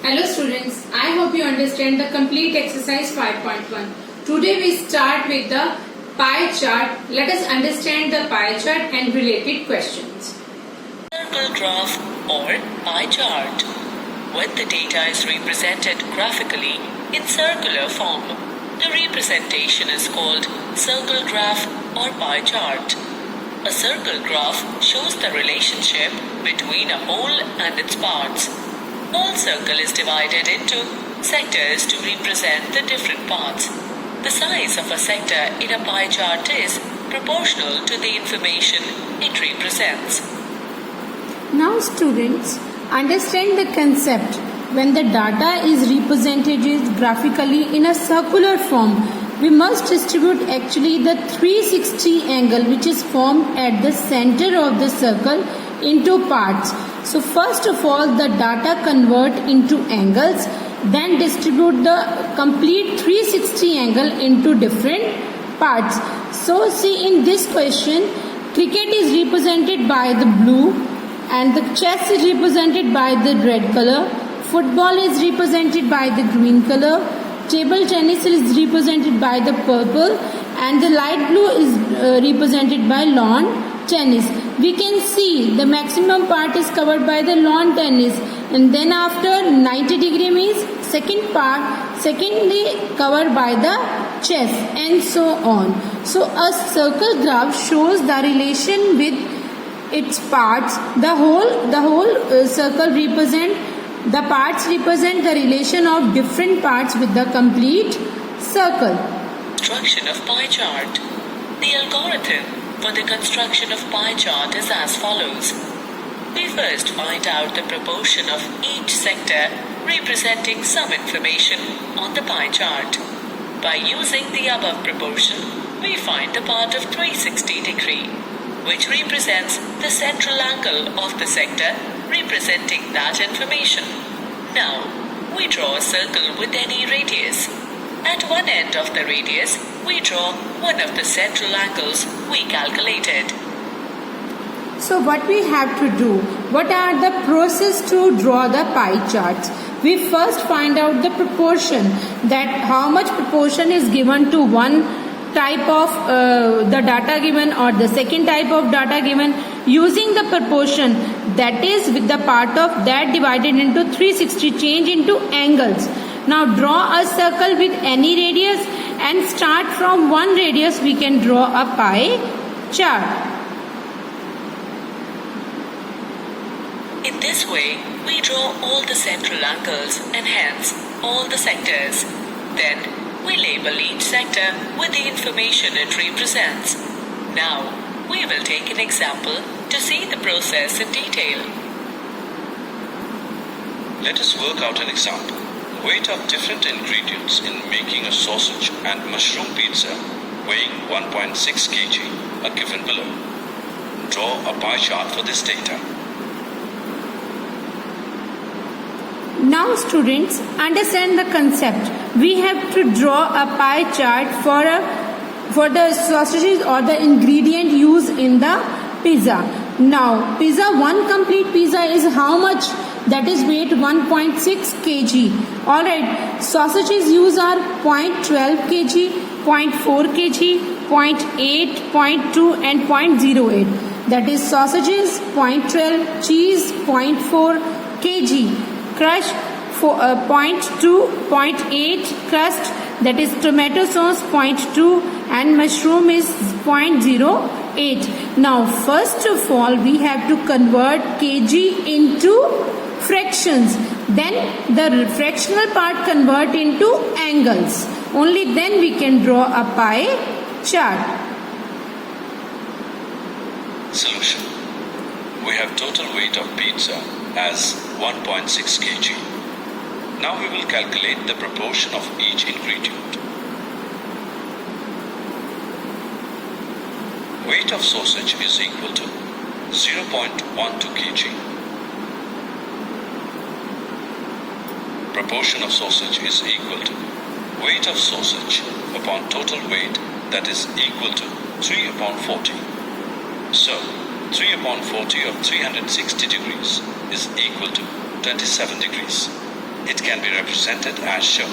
Hello students, I hope you understand the complete exercise 5.1. Today we start with the pie chart. Let us understand the pie chart and related questions. Circle graph or pie chart. When the data is represented graphically in circular form, the representation is called circle graph or pie chart. A circle graph shows the relationship between a whole and its parts. Whole circle is divided into sectors to represent the different parts. The size of a sector in a pie chart is proportional to the information it represents. Now students, understand the concept. When the data is represented graphically in a circular form, we must distribute actually the 360 angle which is formed at the center of the circle into parts. So first of all, the data convert into angles, then distribute the complete 360 angle into different parts. So see, in this question, cricket is represented by the blue and the chess is represented by the red color, football is represented by the green color, table tennis is represented by the purple, and the light blue is represented by lawn tennis. We can see the maximum part is covered by the lawn tennis, and then after 90 degree means second part secondly covered by the chess, and so on. So a circle graph shows the relation with its parts. The whole circle the parts represent the relation of different parts with the complete circle. Construction of pie chart. The algorithm for the construction of pie chart is as follows. We first find out the proportion of each sector representing some information on the pie chart. By using the above proportion, we find the part of 360 degree, which represents the central angle of the sector representing that information. Now, we draw a circle with any radius. At one end of the radius, we draw one of the central angles we calculated. So what we have to do? What are the process to draw the pie charts? We first find out the proportion, that how much proportion is given to one type of the data given or the second type of data given. Using the proportion, that is with the part of that divided into 360, change into angles. Now draw a circle with any radius, and start from one radius we can draw a pie chart. In this way, we draw all the central angles and hence all the sectors. Then we label each sector with the information it represents. Now, we will take an example to see the process in detail. Let us work out an example. Weight of different ingredients in making a sausage and mushroom pizza weighing 1.6 kg are given below. Draw a pie chart for this data. Now students, understand the concept. We have to draw a pie chart for the sausages or the ingredient used in the pizza. Now, one complete pizza is how much? That is weight 1.6 kg. Alright, sausages used are 0.12 kg, 0.4 kg, 0.8, 0.2 and 0.08. That is sausages 0.12, cheese 0.4 kg. Crushed for 0.2, 0.8 crust, that is tomato sauce 0.2 and mushroom is 0.08. Now first of all we have to convert kg into fractions. Then the fractional part convert into angles. Only then we can draw a pie chart. Solution. We have total weight of pizza as 1.6 kg. Now we will calculate the proportion of each ingredient. Weight of sausage is equal to 0.12 kg. Proportion of sausage is equal to weight of sausage upon total weight, that is equal to 3 upon 40. So, 3 upon 40 of 360 degrees is equal to 27 degrees. It can be represented as shown.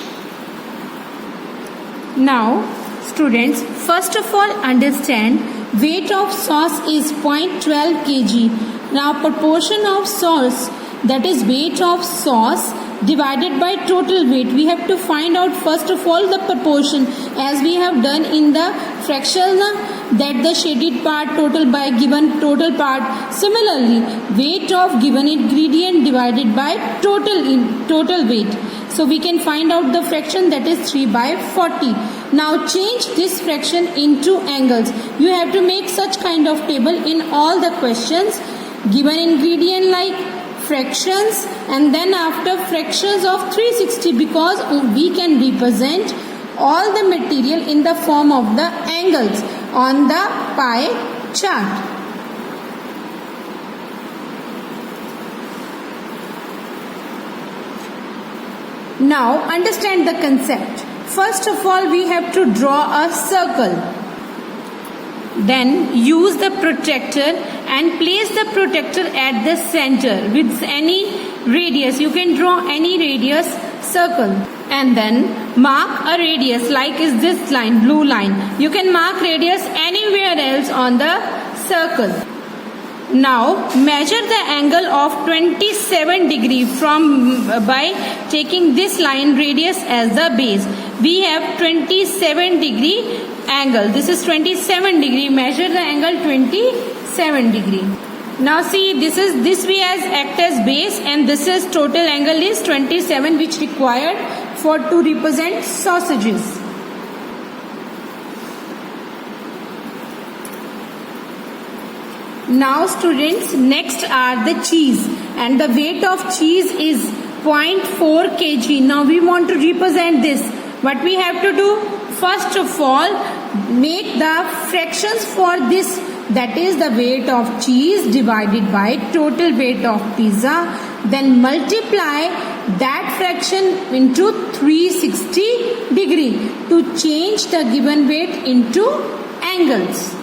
Now, students, first of all understand weight of sauce is 0.12 kg. Now, proportion of sauce, that is weight of sauce divided by total weight. We have to find out first of all the proportion as we have done in the fraction, that the shaded part total by given total part. Similarly, weight of given ingredient divided by total weight. So we can find out the fraction, that is 3 by 40. Now change this fraction into angles. You have to make such kind of table in all the questions. Given ingredient like fractions, and then after fractions of 360, because we can represent all the material in the form of the angles on the pie chart. Now understand the concept. First of all, we have to draw a circle. Then use the protractor and place the protractor at the center with any radius. You can draw any radius circle. And then mark a radius like is this line, blue line. You can mark radius anywhere else on the circle. Now measure the angle of 27 degree by taking this line radius as the base. We have 27 degree angle. This is 27 degree. Measure the angle 27 degree. Now see, this we as act as base, and this is total angle is 27, which required to represent sausages. Now students, next are the cheese, and the weight of cheese is 0.4 kg. Now we want to represent this. What we have to do? First of all, make the fractions for this, that is the weight of cheese divided by total weight of pizza. Then multiply that fraction into 360 degree to change the given weight into angles.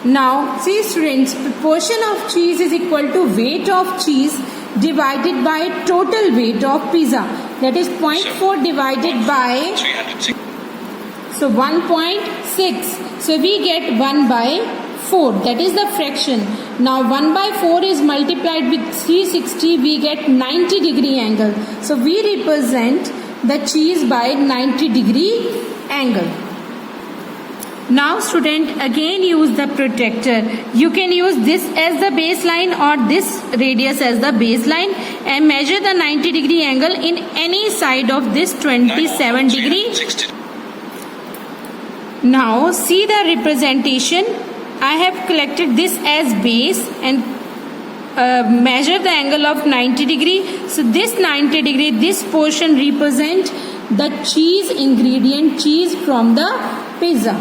Now see students, proportion of cheese is equal to weight of cheese divided by total weight of pizza, that is 0.4 divided by 360. so 1.6. So we get 1 by 4, that is the fraction. Now 1 by 4 is multiplied with 360, we get 90 degree angle. So we represent the cheese by 90 degree angle. Now student, again use the protractor. You can use this as the baseline or this radius as the baseline and measure the 90 degree angle in any side of this 27 degree. Now see the representation. I have collected this as base and measure the angle of 90 degree. So this 90 degree, this portion represent the cheese ingredient, cheese from the pizza.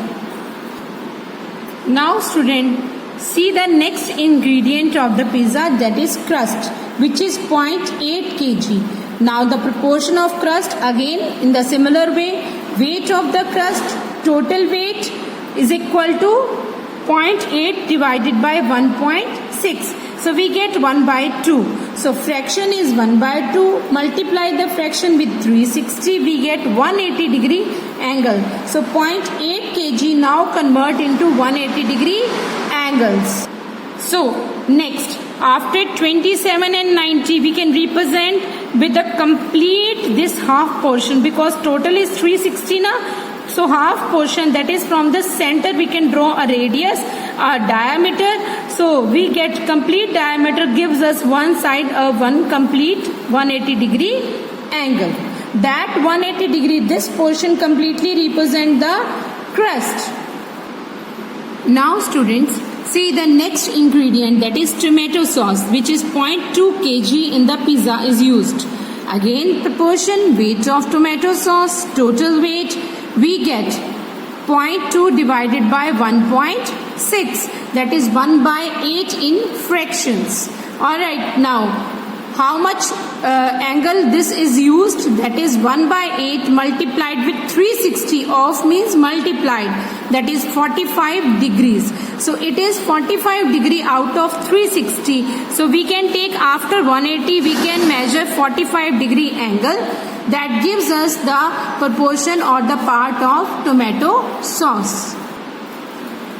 Now student, see the next ingredient of the pizza, that is crust, which is 0.8 kg. Now the proportion of crust, again in the similar way, weight of the crust, total weight is equal to 0.8 divided by 1.6. So we get 1 by 2. So fraction is 1 by 2. Multiply the fraction with 360. We get 180 degree angle. So 0.8 kg now convert into 180 degree angles. So next, after 27 and 90, we can represent with the complete this half portion, because total is 360 na. So half portion, that is from the center, we can draw a radius, a diameter. So we get complete diameter gives us one side of one complete 180 degree angle. That 180 degree, this portion completely represent the crust. Now students, see the next ingredient, that is tomato sauce, which is 0.2 kg in the pizza is used. Again proportion, weight of tomato sauce, total weight, we get 0.2 divided by 1.6, that is 1 by 8 in fractions. Alright, now how much angle this is used, that is 1 by 8 multiplied with 360 of means multiplied, that is 45 degrees. So it is 45 degree out of 360. So we can take after 180 we can measure 45 degree angle. That gives us the proportion or the part of tomato sauce.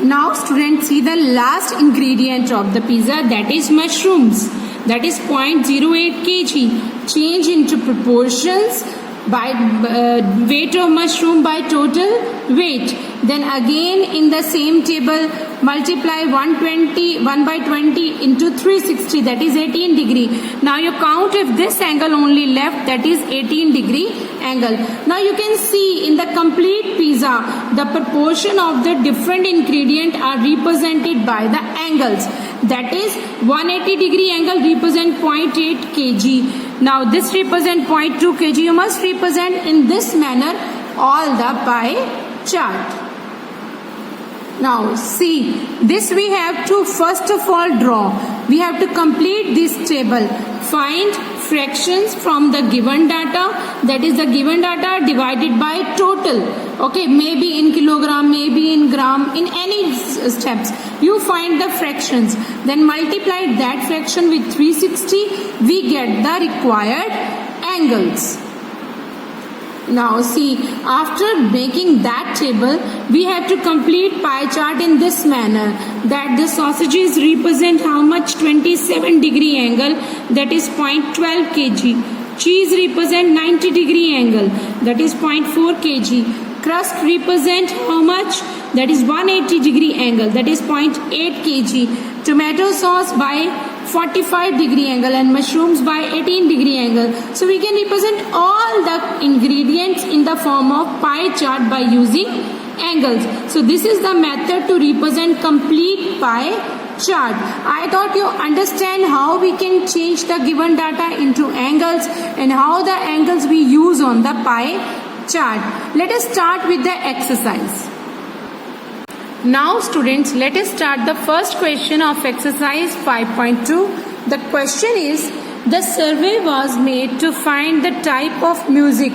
Now students, see the last ingredient of the pizza, that is mushrooms. That is 0.08 kg. Change into proportions by weight of mushroom by total weight. Then again in the same table multiply 1 by 20 into 360, that is 18 degree. Now you count if this angle only left, that is 18 degree angle. Now you can see in the complete pizza the proportion of the different ingredient are represented by the angles. That is 180 degree angle represent 0.8 kg. Now this represent 0.2 kg. You must represent in this manner all the pie chart. Now see, this we have to first of all draw. We have to complete this table. Find fractions from the given data, that is the given data divided by total. Okay, maybe in kilogram, maybe in gram, in any steps. You find the fractions. Then multiply that fraction with 360. We get the required angles. Now see, after making that table, we have to complete pie chart in this manner, that the sausages represent how much 27 degree angle, that is 0.12 kg. Cheese represent 90 degree angle, that is 0.4 kg. Crust represent how much, that is 180 degree angle, that is 0.8 kg. Tomato sauce by 45 degree angle and mushrooms by 18 degree angle. So we can represent all the ingredients in the form of pie chart by using angles. So this is the method to represent complete pie chart. I thought you understand how we can change the given data into angles and how the angles we use on the pie chart. Let us start with the exercise. Now students, let us start the first question of exercise 5.2. The question is, the survey was made to find the type of music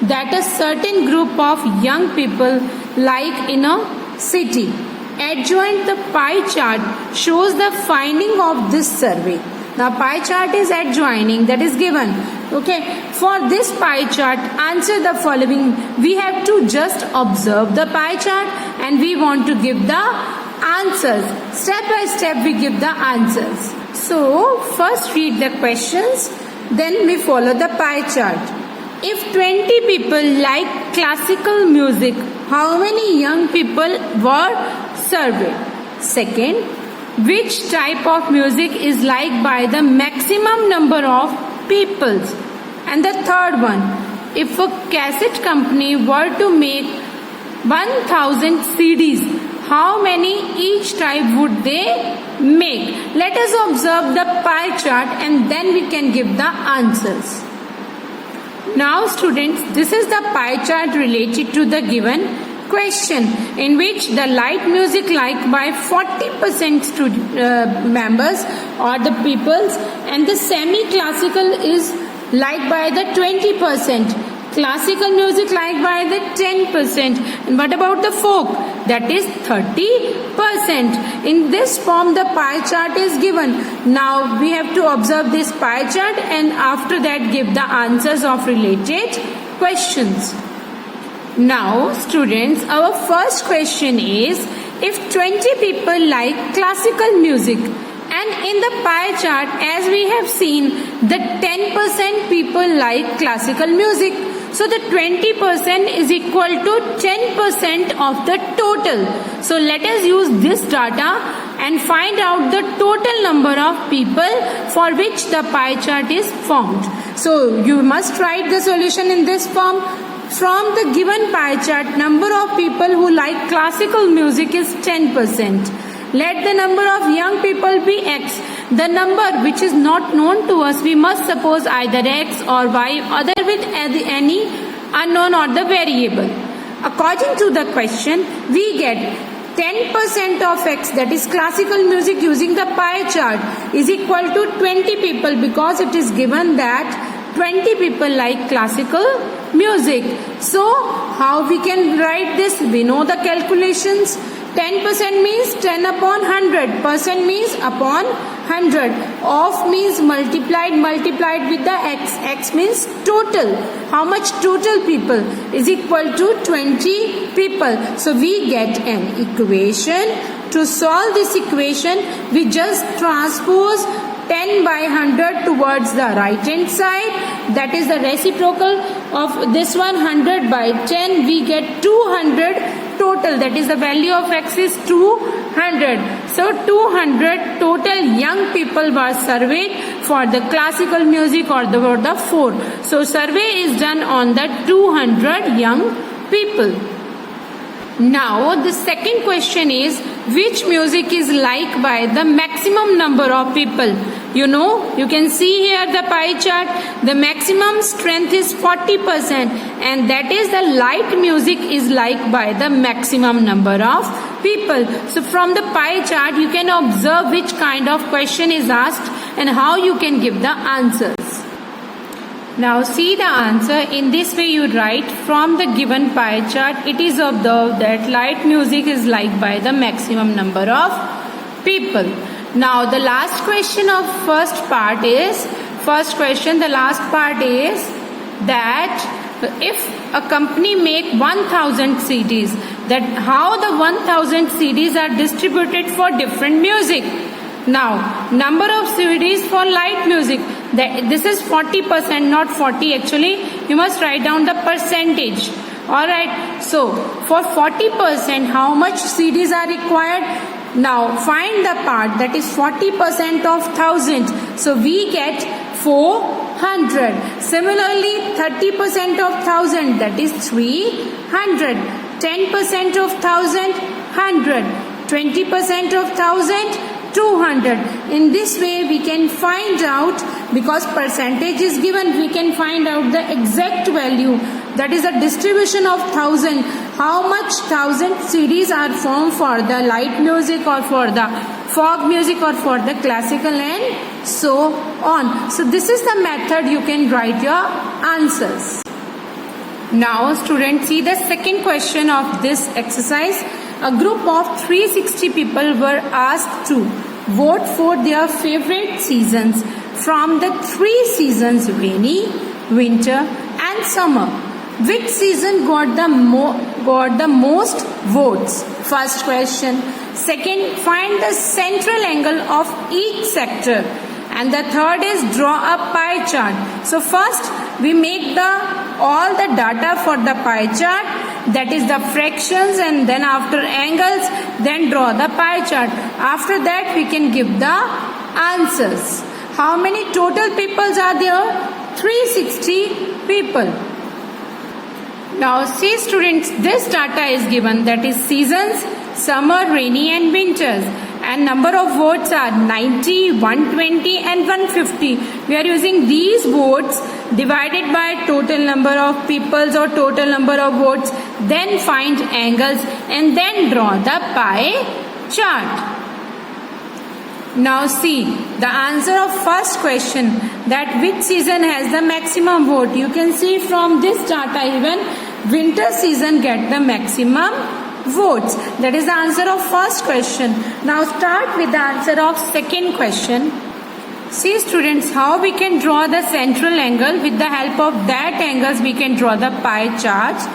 that a certain group of young people like in a city. Adjoint the pie chart shows the finding of this survey. Now pie chart is adjoining, that is given. Okay, for this pie chart, answer the following. We have to just observe the pie chart and we want to give the answers. Step by step we give the answers. So first read the questions, then we follow the pie chart. If 20 people like classical music, how many young people were surveyed? Second, which type of music is liked by the maximum number of people? And the third one, if a cassette company were to make 1000 CDs, how many each type would they make? Let us observe the pie chart and then we can give the answers. Now students, this is the pie chart related to the given question, in which the light music liked by 40% members or the peoples, and the semi-classical is liked by the 20%. Classical music liked by the 10%. And what about the folk? That is 30%. In this form the pie chart is given. Now we have to observe this pie chart and after that give the answers of related questions. Now students, our first question is, if 20 people like classical music, and in the pie chart as we have seen, the 10% people like classical music, so the 20% is equal to 10% of the total. So let us use this data and find out the total number of people for which the pie chart is formed. So you must write the solution in this form. From the given pie chart, number of people who like classical music is 10%. Let the number of young people be X. The number which is not known to us, we must suppose either X or Y, other with any unknown or the variable. According to the question, we get 10% of X, that is classical music using the pie chart, is equal to 20 people, because it is given that 20 people like classical music. So how we can write this? We know the calculations. 10% means 10 upon 100. Percent means upon 100. Of means multiplied with the X. X means total. How much total people? Is equal to 20 people. So we get an equation. To solve this equation, we just transpose 10 by 100 towards the right hand side. That is the reciprocal of this one. 100 by 10, we get 200 total. That is the value of X is 200. So 200 total young people were surveyed for the classical music or for the 4. So survey is done on the 200 young people. Now the second question is, which music is liked by the maximum number of people? You know, you can see here the pie chart. The maximum strength is 40%, and that is the light music is liked by the maximum number of people. So from the pie chart you can observe which kind of question is asked and how you can give the answers. Now see the answer. In this way you write, from the given pie chart it is observed that light music is liked by the maximum number of people. Now the last question of the last part is that if a company make 1000 CDs, that how the 1000 CDs are distributed for different music. Now number of CDs for light music, this is 40%, not 40 actually. You must write down the percentage. Alright, so for 40% how much CDs are required? Now find the part that is 40% of 1000. So we get 400. Similarly 30% of 1000, that is 300. 10% of 1000, 100. 20% of 1000, 200. In this way we can find out, because percentage is given, we can find out the exact value, that is the distribution of 1000. How much 1000 CDs are formed for the light music or for the folk music or for the classical and so on. So this is the method you can write your answers. Now students, see the second question of this exercise. A group of 360 people were asked to vote for their favorite seasons from the 3 seasons, rainy, winter and summer. Which season got the most votes? First question. Second, find the central angle of each sector. And the third is draw a pie chart. So first we make all the data for the pie chart, that is the fractions, and then after angles, then draw the pie chart. After that we can give the answers. How many total peoples are there? 360 people. Now see students, this data is given, that is seasons, summer, rainy and winters, and number of votes are 90, 120 and 150. We are using these votes divided by total number of peoples or total number of votes, then find angles and then draw the pie chart. Now see the answer of first question, that which season has the maximum vote. You can see from this data even winter season get the maximum votes. That is the answer of first question. Now start with the answer of second question. See students, how we can draw the central angle. With the help of that angles we can draw the pie charts.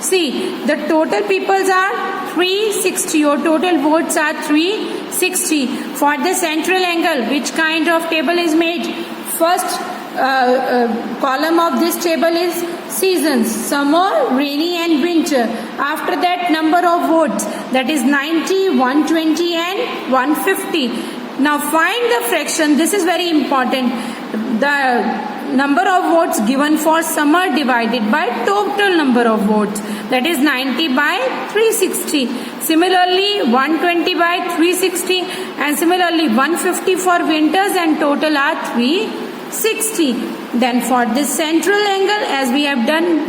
See, the total peoples are 360 or total votes are 360. For the central angle, which kind of table is made? First column of this table is seasons, summer, rainy and winter. After that number of votes, that is 90, 120 and 150. Now find the fraction. This is very important. The number of votes given for summer divided by total number of votes, that is 90 by 360. Similarly 120 by 360 and similarly 150 for winters, and total are 360. Then for this central angle, as we have done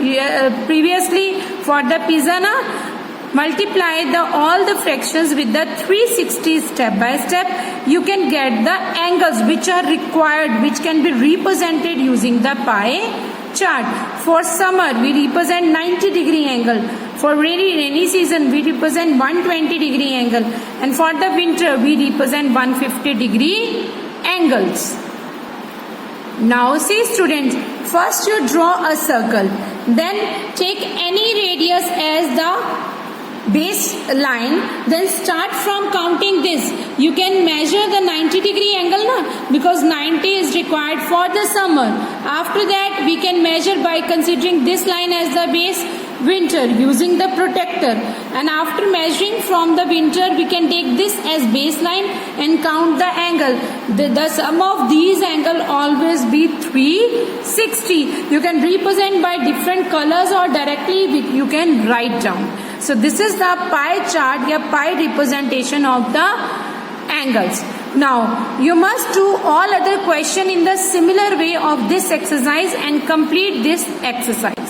previously for the Pisana, multiply all the fractions with the 360 step by step, you can get the angles which are required, which can be represented using the pie chart. For summer, we represent 90-degree angle. For rainy season, we represent 120-degree angle. And for the winter, we represent 150-degree angles. Now see students, first you draw a circle. Then take any radius as the baseline. Then start from counting this. You can measure the 90-degree angle now, because 90 is required for the summer. After that, we can measure by considering this line as the base, winter, using the protractor. And after measuring from the winter, we can take this as baseline and count the angle. The sum of these angle always be 360. You can represent by different colors or directly you can write down. So this is the pie chart, or pie representation of the angles. Now you must do all other question in the similar way of this exercise and complete this exercise.